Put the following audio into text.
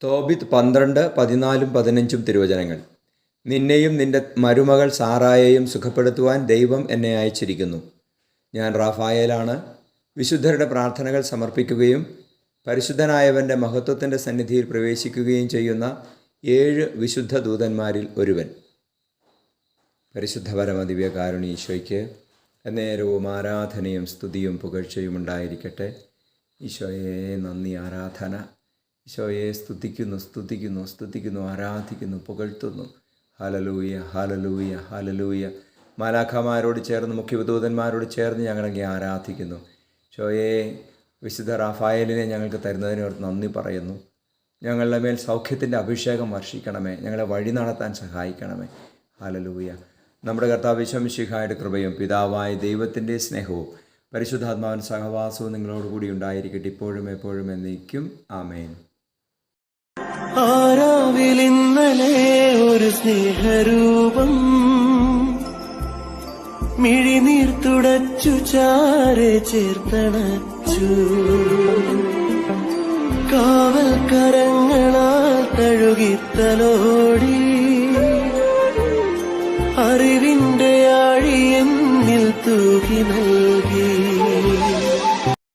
തോബിത്ത് 12:14-15 തിരുവചനങ്ങൾ. നിന്നെയും നിന്റെ മരുമകൾ സാറായെയും സുഖപ്പെടുത്തുവാൻ ദൈവം എന്നെ അയച്ചിരിക്കുന്നു. ഞാൻ റാഫായേലാണ്. വിശുദ്ധരുടെ പ്രാർത്ഥനകൾ സമർപ്പിക്കുകയും പരിശുദ്ധനായവൻ്റെ മഹത്വത്തിൻ്റെ സന്നിധിയിൽ പ്രവേശിക്കുകയും ചെയ്യുന്ന 7 വിശുദ്ധ ദൂതന്മാരിൽ ഒരുവൻ. പരിശുദ്ധ പരമദിവ്യകാരുണ്യ ഈശോയ്ക്ക് എന്നേരവും ആരാധനയും സ്തുതിയും പുകഴ്ചയും ഉണ്ടായിരിക്കട്ടെ. ഈശോയെ നന്ദി, ആരാധന. ഈശോയെ സ്തുതിക്കുന്നു, ആരാധിക്കുന്നു, പുകഴ്ത്തുന്നു. ഹല്ലേലൂയ, ഹല്ലേലൂയ, ഹല്ലേലൂയ. മാലാഖമാരോട് ചേർന്ന്, മുഖ്യദൂതന്മാരോട് ചേർന്ന് ഞങ്ങളങ്ങേ ആരാധിക്കുന്നു. ഈശോയെ, വിശുദ്ധ റാഫായേലിനെ ഞങ്ങൾക്ക് തരുന്നതിനോർത്ത് നന്ദി പറയുന്നു. ഞങ്ങളുടെ മേൽ സൗഖ്യത്തിൻ്റെ അഭിഷേകം വർഷിക്കണമേ. ഞങ്ങളെ വഴി നടത്താൻ സഹായിക്കണമേ. ഹല്ലേലൂയ. നമ്മുടെ കർത്താവ് ഈശോ മിശിഹായുടെ കൃപയും പിതാവായ ദൈവത്തിൻ്റെ സ്നേഹവും പരിശുദ്ധാത്മാവിൻ്റെ സഹവാസവും നിങ്ങളോടുകൂടി ഉണ്ടായിരിക്കട്ടെ, ഇപ്പോഴും എപ്പോഴും എന്നേക്കും. ആമേൻ. ആരാവിലിന്നലെ ഒരു സ്നേഹരൂപം മിഴിനീർ തുടച്ചു ചാരെ ചേർത്തണച്ചു. കാവൽക്കരങ്ങളാൽ തഴുകിത്തലോടി അറിവിന്റെ ആഴി എന്നിൽ തൂകി നൽകി.